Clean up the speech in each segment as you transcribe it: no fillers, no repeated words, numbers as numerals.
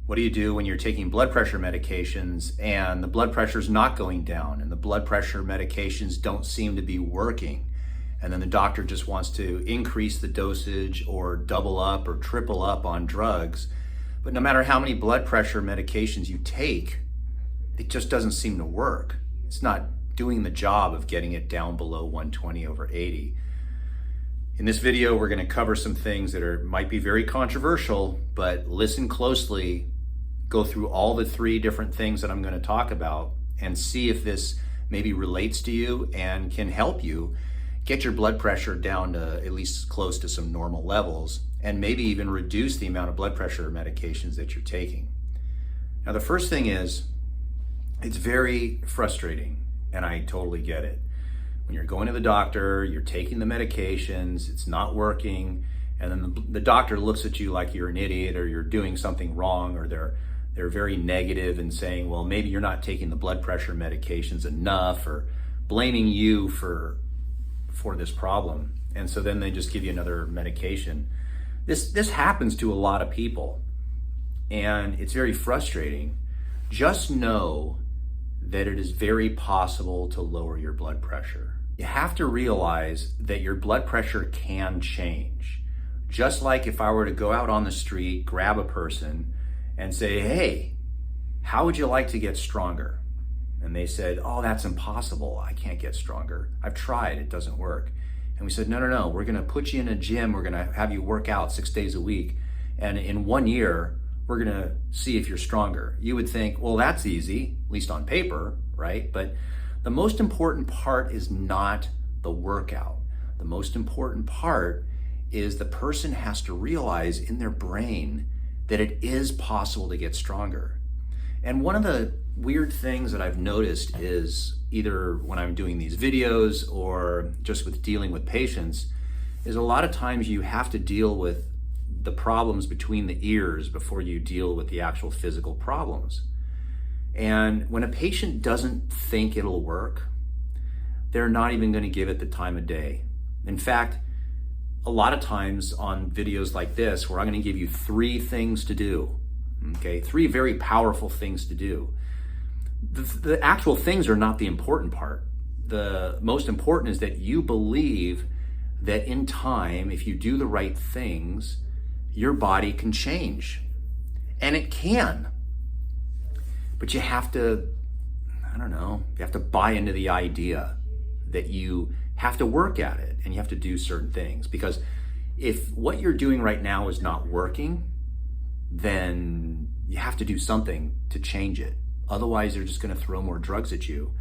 What do you do when you're taking blood pressure medications and the blood pressure is not going down and the blood pressure medications don't seem to be working? And then the doctor just wants to increase the dosage or double up or triple up on drugs. But no matter how many blood pressure medications you take, it just doesn't seem to work. It's not doing the job of getting it down below 120/80. In this video, we're going to cover some things that might be very controversial, but listen closely, go through all the 3 different things that I'm going to talk about and see if this maybe relates to you and can help you get your blood pressure down to at least close to some normal levels, and maybe even reduce the amount of blood pressure medications that you're taking. Now, the first thing is, it's very frustrating, and I totally get it. When you're going to the doctor, you're taking the medications, it's not working, and then the doctor looks at you like you're an idiot or you're doing something wrong, or they're very negative and saying, well, maybe you're not taking the blood pressure medications enough, or blaming you for this problem. And so then they just give you another medication. This happens to a lot of people, and it's very frustrating. Just know that it is very possible to lower your blood pressure. You have to realize that your blood pressure can change. Just like if I were to go out on the street, grab a person and say, hey, how would you like to get stronger? And they said, oh, that's impossible. I can't get stronger. I've tried, it doesn't work. And we said, no, we're gonna put you in a gym. We're gonna have you work out 6 days a week. And in 1 year, we're gonna see if you're stronger. You would think, well, that's easy, at least on paper, right? But the most important part is not the workout. The most important part is the person has to realize in their brain that it is possible to get stronger. And one of the weird things that I've noticed is, either when I'm doing these videos or just with dealing with patients, is a lot of times you have to deal with the problems between the ears before you deal with the actual physical problems. And when a patient doesn't think it'll work, they're not even going to give it the time of day. In fact, a lot of times on videos like this, where I'm going to give you 3 things to do, okay, 3 very powerful things to do. The actual things are not the important part. The most important is that you believe that in time, if you do the right things, your body can change. And it can. But you have to, you have to buy into the idea that you have to work at it and you have to do certain things. Because if what you're doing right now is not working, then you have to do something to change it. Otherwise, they're just going to throw more drugs at you.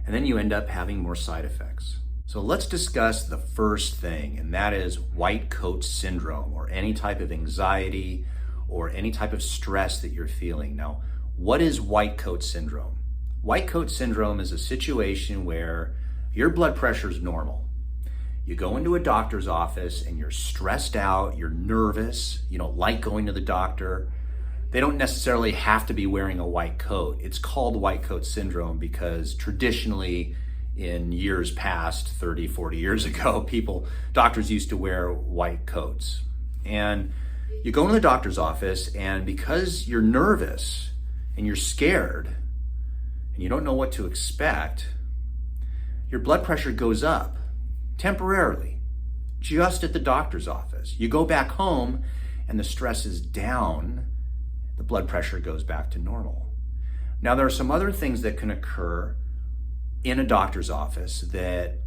And then you end up having more side effects. So let's discuss the first thing, and that is white coat syndrome, or any type of anxiety or any type of stress that you're feeling. Now, what is white coat syndrome? White coat syndrome is a situation where your blood pressure is normal. You go into a doctor's office and you're stressed out, you're nervous, you don't like going to the doctor. They don't necessarily have to be wearing a white coat. It's called white coat syndrome because traditionally, in years past, 30, 40 years ago, doctors used to wear white coats. And you go into the doctor's office, and because you're nervous and you're scared and you don't know what to expect, your blood pressure goes up temporarily, just at the doctor's office. You go back home and the stress is down, the blood pressure goes back to normal. Now, there are some other things that can occur in a doctor's office that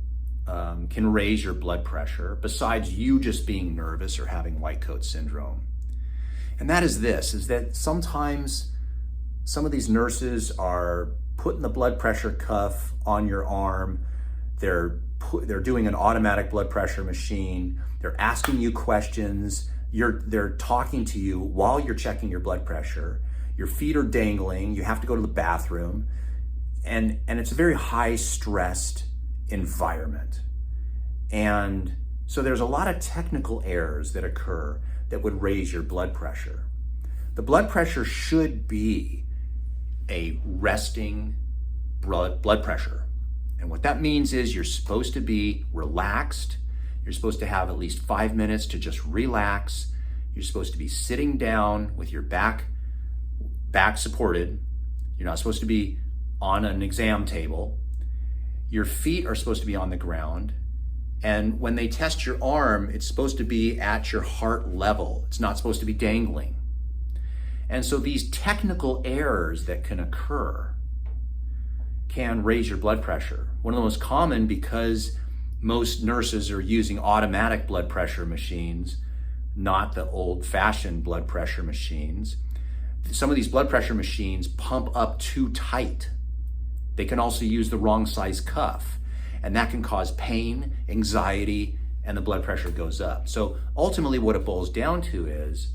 can raise your blood pressure besides you just being nervous or having white coat syndrome. And that is that sometimes some of these nurses are putting the blood pressure cuff on your arm. They're doing an automatic blood pressure machine. They're asking you questions. They're talking to you while you're checking your blood pressure. Your feet are dangling. You have to go to the bathroom. And it's a very high stressed environment. And so there's a lot of technical errors that occur that would raise your blood pressure. The blood pressure should be a resting blood pressure. And what that means is you're supposed to be relaxed. You're supposed to have at least 5 minutes to just relax. You're supposed to be sitting down with your back back supported. You're not supposed to be on an exam table. Your feet are supposed to be on the ground. And when they test your arm, it's supposed to be at your heart level. It's not supposed to be dangling. And so these technical errors that can occur can raise your blood pressure. One of the most common, because most nurses are using automatic blood pressure machines, not the old-fashioned blood pressure machines. Some of these blood pressure machines pump up too tight. They can also use the wrong size cuff, and that can cause pain, anxiety, and the blood pressure goes up. So ultimately what it boils down to is,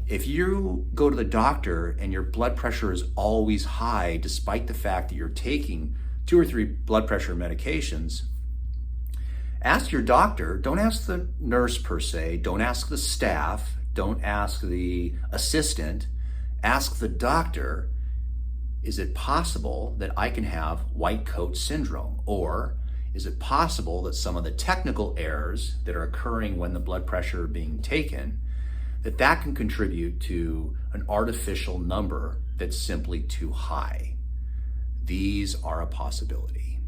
if you go to the doctor and your blood pressure is always high, despite the fact that you're taking 2 or 3 blood pressure medications, ask your doctor. Don't ask the nurse per se, don't ask the staff, don't ask the assistant, ask the doctor, is it possible that I can have white coat syndrome? Or is it possible that some of the technical errors that are occurring when the blood pressure are being taken, that can contribute to an artificial number that's simply too high? These are a possibility.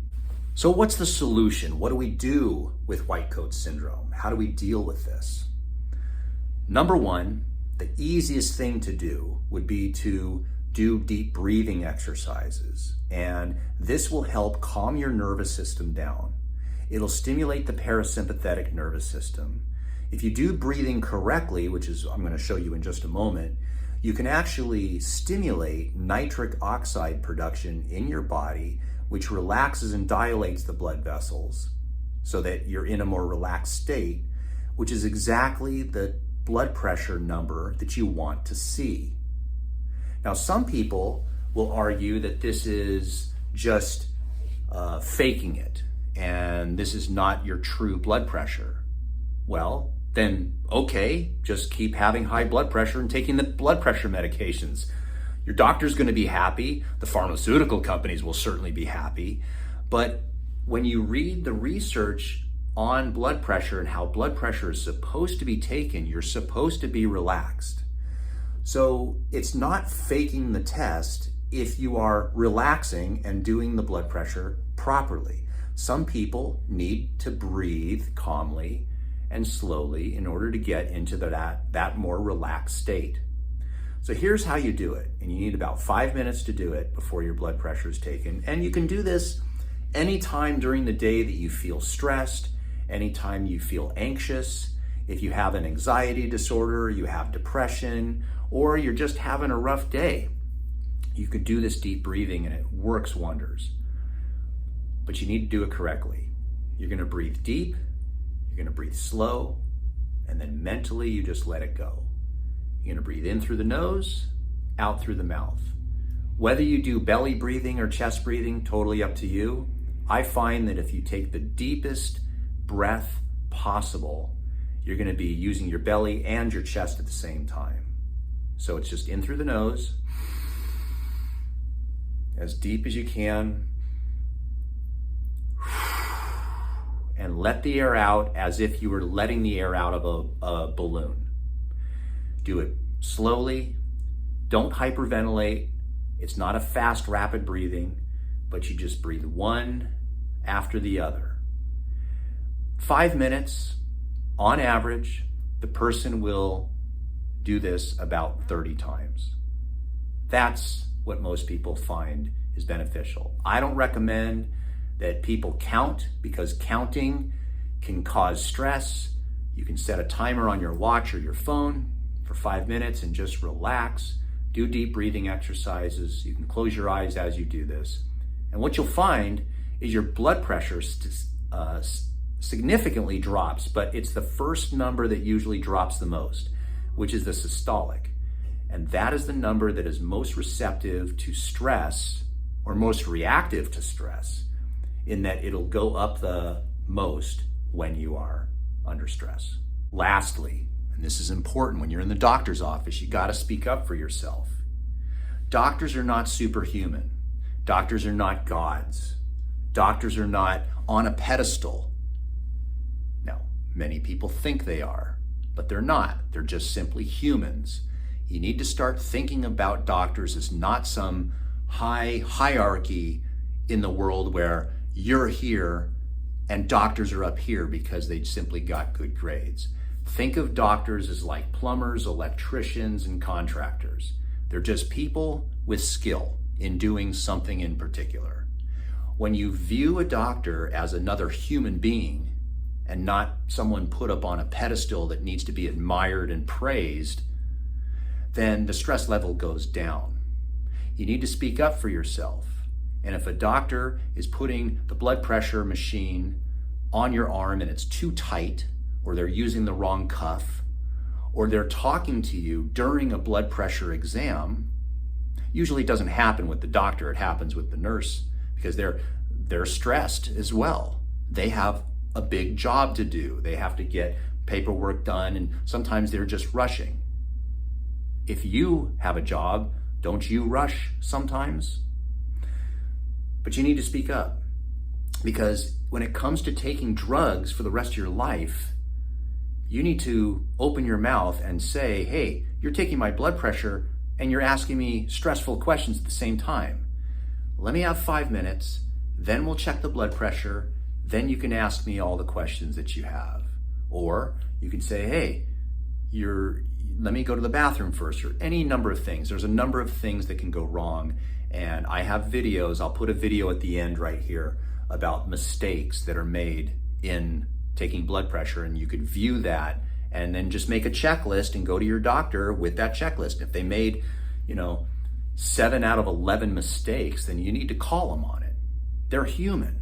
So what's the solution? What do we do with white coat syndrome? How do we deal with this? Number one, the easiest thing to do would be to do deep breathing exercises. And this will help calm your nervous system down. It'll stimulate the parasympathetic nervous system. If you do breathing correctly, which is I'm going to show you in just a moment, you can actually stimulate nitric oxide production in your body, which relaxes and dilates the blood vessels so that you're in a more relaxed state, which is exactly the blood pressure number that you want to see. Now, some people will argue that this is just faking it, and this is not your true blood pressure. Well, then okay, just keep having high blood pressure and taking the blood pressure medications. Your doctor's going to be happy. The pharmaceutical companies will certainly be happy. But when you read the research on blood pressure and how blood pressure is supposed to be taken, you're supposed to be relaxed. So it's not faking the test if you are relaxing and doing the blood pressure properly. Some people need to breathe calmly and slowly in order to get into that more relaxed state. So here's how you do it. And you need about 5 minutes to do it before your blood pressure is taken. And you can do this anytime during the day that you feel stressed, anytime you feel anxious. If you have an anxiety disorder, you have depression, or you're just having a rough day, you could do this deep breathing and it works wonders. But you need to do it correctly. You're going to breathe deep, you're going to breathe slow, and then mentally you just let it go. You're going to breathe in through the nose, out through the mouth. Whether you do belly breathing or chest breathing, totally up to you. I find that if you take the deepest breath possible, you're going to be using your belly and your chest at the same time. So it's just in through the nose, as deep as you can, and let the air out as if you were letting the air out of a balloon. Do it slowly. Don't hyperventilate. It's not a fast, rapid breathing, but you just breathe one after the other. 5 minutes, on average, the person will do this about 30 times. That's what most people find is beneficial. I don't recommend that people count, because counting can cause stress. You can set a timer on your watch or your phone for 5 minutes and just relax. Do deep breathing exercises. You can close your eyes as you do this. And what you'll find is your blood pressure significantly drops, but it's the first number that usually drops the most, which is the systolic. And that is the number that is most receptive to stress, or most reactive to stress, in that it'll go up the most when you are under stress. Lastly, and this is important when you're in the doctor's office, you got to speak up for yourself. Doctors are not superhuman. Doctors are not gods. Doctors are not on a pedestal. Now, many people think they are, but they're not. They're just simply humans. You need to start thinking about doctors as not some high hierarchy in the world where you're here and doctors are up here because they simply got good grades. Think of doctors as like plumbers, electricians, and contractors. They're just people with skill in doing something in particular. When you view a doctor as another human being and not someone put up on a pedestal that needs to be admired and praised, then the stress level goes down. You need to speak up for yourself. And if a doctor is putting the blood pressure machine on your arm and it's too tight, or they're using the wrong cuff, or they're talking to you during a blood pressure exam, usually it doesn't happen with the doctor, it happens with the nurse, because they're stressed as well. They have a big job to do. They have to get paperwork done, and sometimes they're just rushing. If you have a job, don't you rush sometimes? But you need to speak up, because when it comes to taking drugs for the rest of your life, you need to open your mouth and say, hey, you're taking my blood pressure and you're asking me stressful questions at the same time. Let me have 5 minutes, then we'll check the blood pressure, then you can ask me all the questions that you have. Or you can say, hey, let me go to the bathroom first, or any number of things. There's a number of things that can go wrong. And I have videos, I'll put a video at the end right here about mistakes that are made in taking blood pressure, and you could view that and then just make a checklist and go to your doctor with that checklist. If they made, 7 out of 11 mistakes, then you need to call them on it. They're human.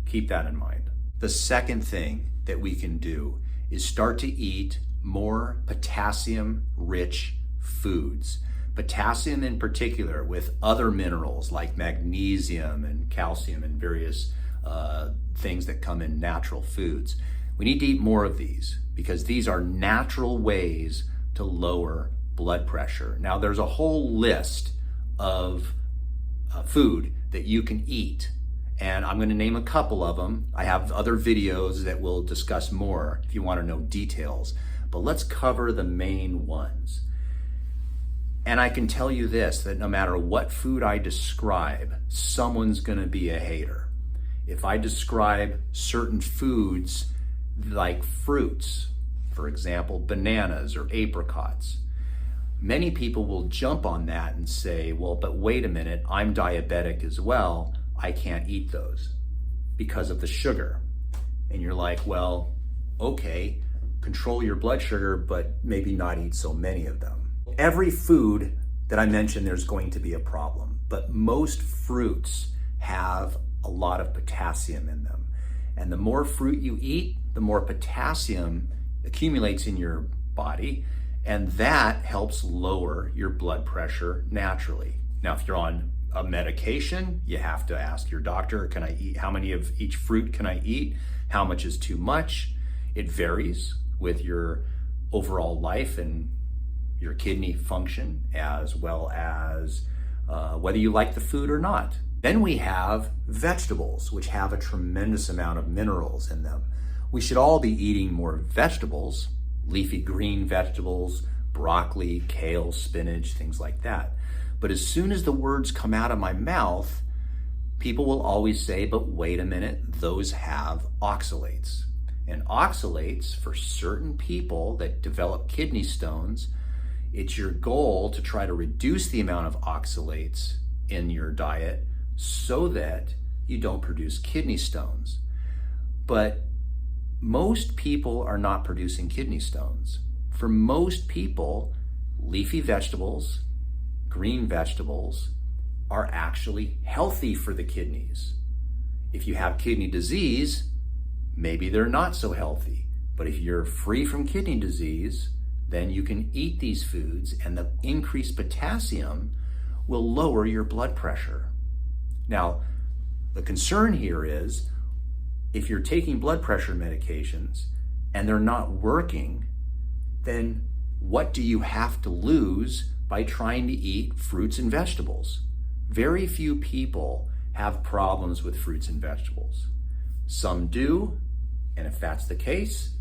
Keep that in mind. The second thing that we can do is start to eat more potassium-rich foods. Potassium in particular, with other minerals like magnesium and calcium and various things that come in natural foods. We need to eat more of these because these are natural ways to lower blood pressure. Now, there's a whole list of food that you can eat, and I'm going to name a couple of them. I have other videos that will discuss more if you want to know details, but let's cover the main ones. And I can tell you this, that no matter what food I describe, someone's going to be a hater. If I describe certain foods like fruits, for example, bananas or apricots, many people will jump on that and say, well, but wait a minute, I'm diabetic as well. I can't eat those because of the sugar. And you're like, well, okay, control your blood sugar, but maybe not eat so many of them. Every food that I mentioned, there's going to be a problem, but most fruits have a lot of potassium in them. And the more fruit you eat, the more potassium accumulates in your body, and that helps lower your blood pressure naturally. Now, if you're on a medication, you have to ask your doctor, can I eat, how many of each fruit can I eat? How much is too much? It varies with your overall life and your kidney function, as well as whether you like the food or not. Then we have vegetables, which have a tremendous amount of minerals in them. We should all be eating more vegetables, leafy green vegetables, broccoli, kale, spinach, things like that. But as soon as the words come out of my mouth, people will always say, but wait a minute, those have oxalates. And oxalates, for certain people that develop kidney stones, it's your goal to try to reduce the amount of oxalates in your diet so that you don't produce kidney stones. But most people are not producing kidney stones. For most people, leafy vegetables, green vegetables are actually healthy for the kidneys. If you have kidney disease, maybe they're not so healthy. But if you're free from kidney disease, then you can eat these foods, and the increased potassium will lower your blood pressure. Now, the concern here is if you're taking blood pressure medications and they're not working, then what do you have to lose by trying to eat fruits and vegetables? Very few people have problems with fruits and vegetables. Some do, and if that's the case,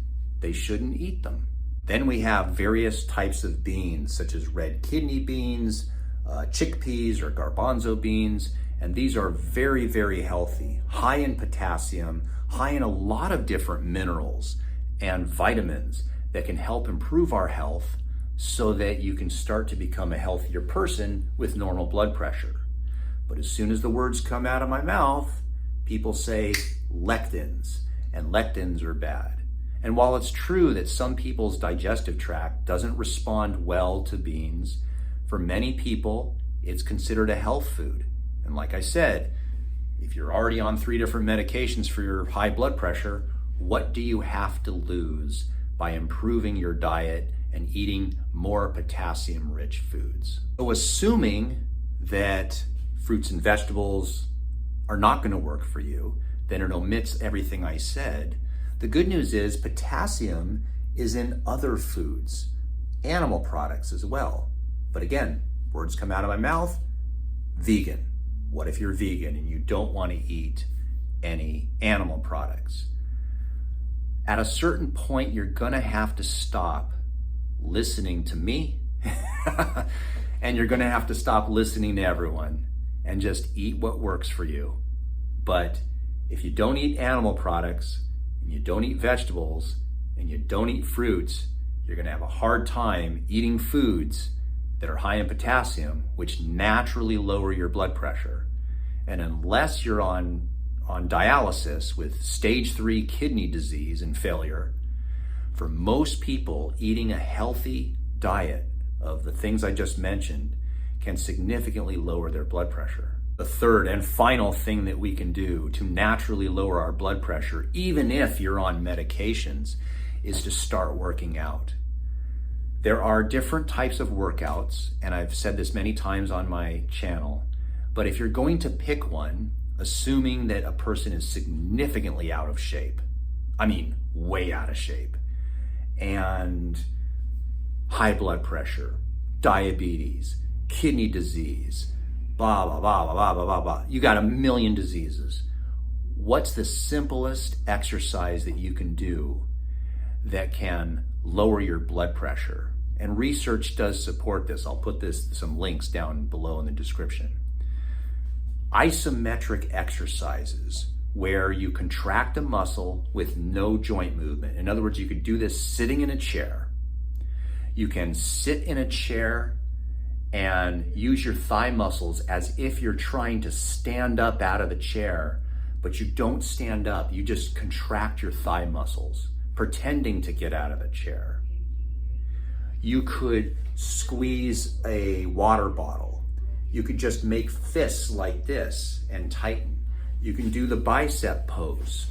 they shouldn't eat them. Then we have various types of beans, such as red kidney beans, chickpeas or garbanzo beans, and these are very, very healthy, high in potassium, high in a lot of different minerals and vitamins that can help improve our health so that you can start to become a healthier person with normal blood pressure. But as soon as the words come out of my mouth, people say lectins, and lectins are bad. And while it's true that some people's digestive tract doesn't respond well to beans, for many people, it's considered a health food. And like I said, if you're already on 3 different medications for your high blood pressure, what do you have to lose by improving your diet and eating more potassium-rich foods? So assuming that fruits and vegetables are not going to work for you, then it omits everything I said. The good news is potassium is in other foods, animal products as well. But again, words come out of my mouth, vegan. What if you're vegan and you don't want to eat any animal products? At a certain point, you're going to have to stop listening to me and you're going to have to stop listening to everyone and just eat what works for you. But if you don't eat animal products and you don't eat vegetables and you don't eat fruits, you're going to have a hard time eating foods that are high in potassium, which naturally lower your blood pressure. And unless you're on dialysis with stage 3 kidney disease and failure, for most people, eating a healthy diet of the things I just mentioned can significantly lower their blood pressure. The third and final thing that we can do to naturally lower our blood pressure, even if you're on medications, is to start working out. There are different types of workouts, and I've said this many times on my channel, but if you're going to pick one, assuming that a person is significantly out of shape, I mean, way out of shape, and high blood pressure, diabetes, kidney disease, blah, blah, blah, blah, blah, blah, blah. You got a million diseases. What's the simplest exercise that you can do that can lower your blood pressure? And research does support this. I'll put some links down below in the description. Isometric exercises, where you contract a muscle with no joint movement. In other words, you could do this sitting in a chair. You can sit in a chair and use your thigh muscles as if you're trying to stand up out of the chair, but you don't stand up. You just contract your thigh muscles, pretending to get out of the chair. You could squeeze a water bottle. You could just make fists like this and tighten. You can do the bicep pose.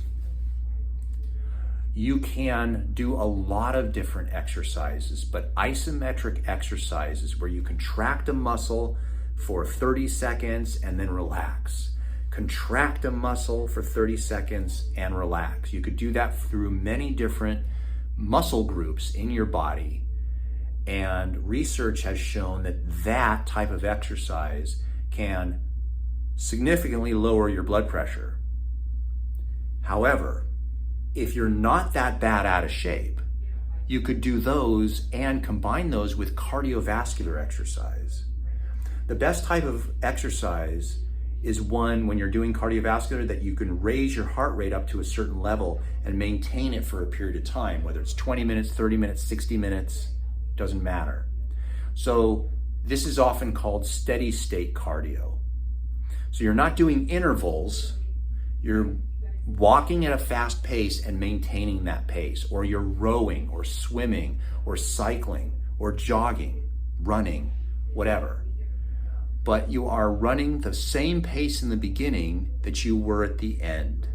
You can do a lot of different exercises, but isometric exercises where you contract a muscle for 30 seconds and then relax. Contract a muscle for 30 seconds and relax. You could do that through many different muscle groups in your body. And research has shown that that type of exercise can significantly lower your blood pressure. However, if you're not that bad out of shape, you could do those and combine those with cardiovascular exercise. The best type of exercise is one when you're doing cardiovascular that you can raise your heart rate up to a certain level and maintain it for a period of time, whether it's 20 minutes, 30 minutes, 60 minutes, doesn't matter. So this is often called steady state cardio. So you're not doing intervals, you're walking at a fast pace and maintaining that pace, or you're rowing or swimming or cycling or jogging, running, whatever. But you are running the same pace in the beginning that you were at the end.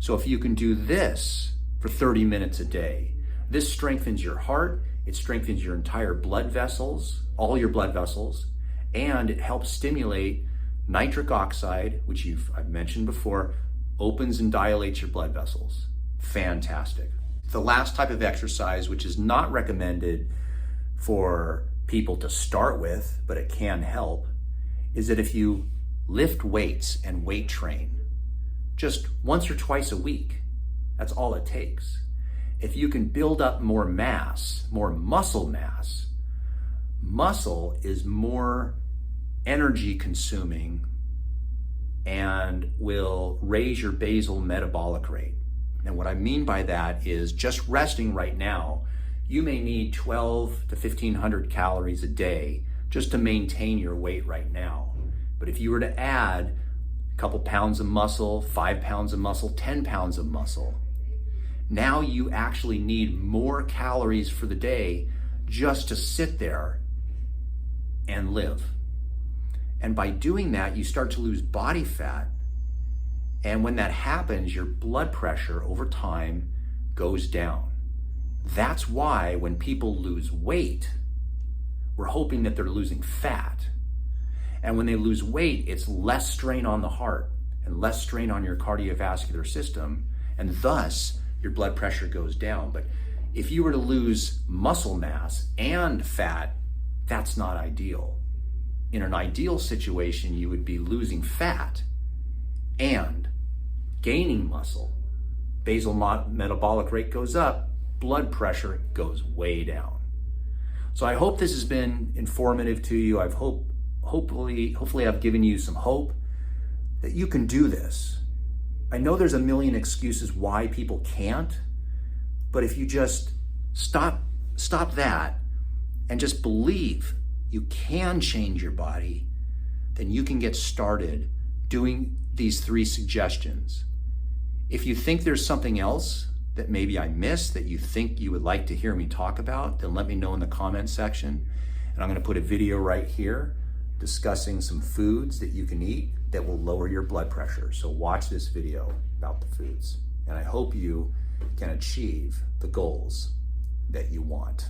So if you can do this for 30 minutes a day, this strengthens your heart, it strengthens your entire blood vessels, all your blood vessels, and it helps stimulate nitric oxide, which I've mentioned before, opens and dilates your blood vessels. Fantastic. The last type of exercise, which is not recommended for people to start with, but it can help, is that if you lift weights and weight train just once or twice a week, that's all it takes. if you can build up more mass, more muscle mass, muscle is more energy consuming and will raise your basal metabolic rate. And what I mean by that is just resting right now, you may need 12 to 1500 calories a day just to maintain your weight right now. But if you were to add a couple pounds of muscle, 5 pounds of muscle, 10 pounds of muscle, now you actually need more calories for the day just to sit there and live. And by doing that, you start to lose body fat. And when that happens, your blood pressure over time goes down. That's why when people lose weight, we're hoping that they're losing fat. And when they lose weight, it's less strain on the heart and less strain on your cardiovascular system, and thus your blood pressure goes down. But if you were to lose muscle mass and fat, that's not ideal. In an ideal situation, you would be losing fat and gaining muscle. Basal metabolic rate goes up, blood pressure goes way down. So I hope this has been informative to you. Hopefully I've given you some hope that you can do this. I know there's a million excuses why people can't, but if you just stop that and just believe you can change your body, then you can get started doing these 3 suggestions. If you think there's something else that maybe I missed that you think you would like to hear me talk about, then let me know in the comment section. And I'm gonna put a video right here discussing some foods that you can eat that will lower your blood pressure. So watch this video about the foods. And I hope you can achieve the goals that you want.